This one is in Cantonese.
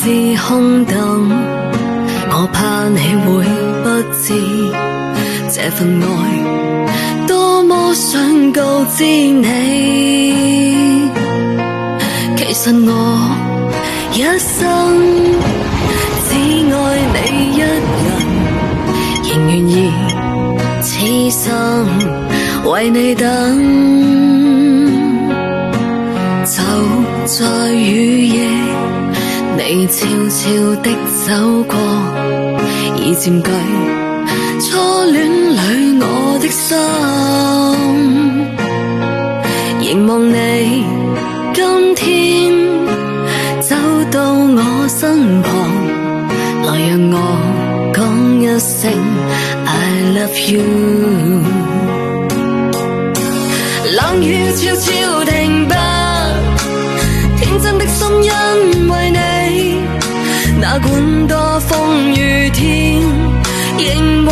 知空等，我怕你會不知這份愛多麼想告知你。其實我一生只愛你一人，仍願意此生為你等。就在雨夜，你悄悄的走過，已佔據初戀裏我的心。凝望你今天走到我身旁，來讓我講一聲 I love you。 冷雨悄悄停吧，天真的心因為你，哪管多風雨天，仍和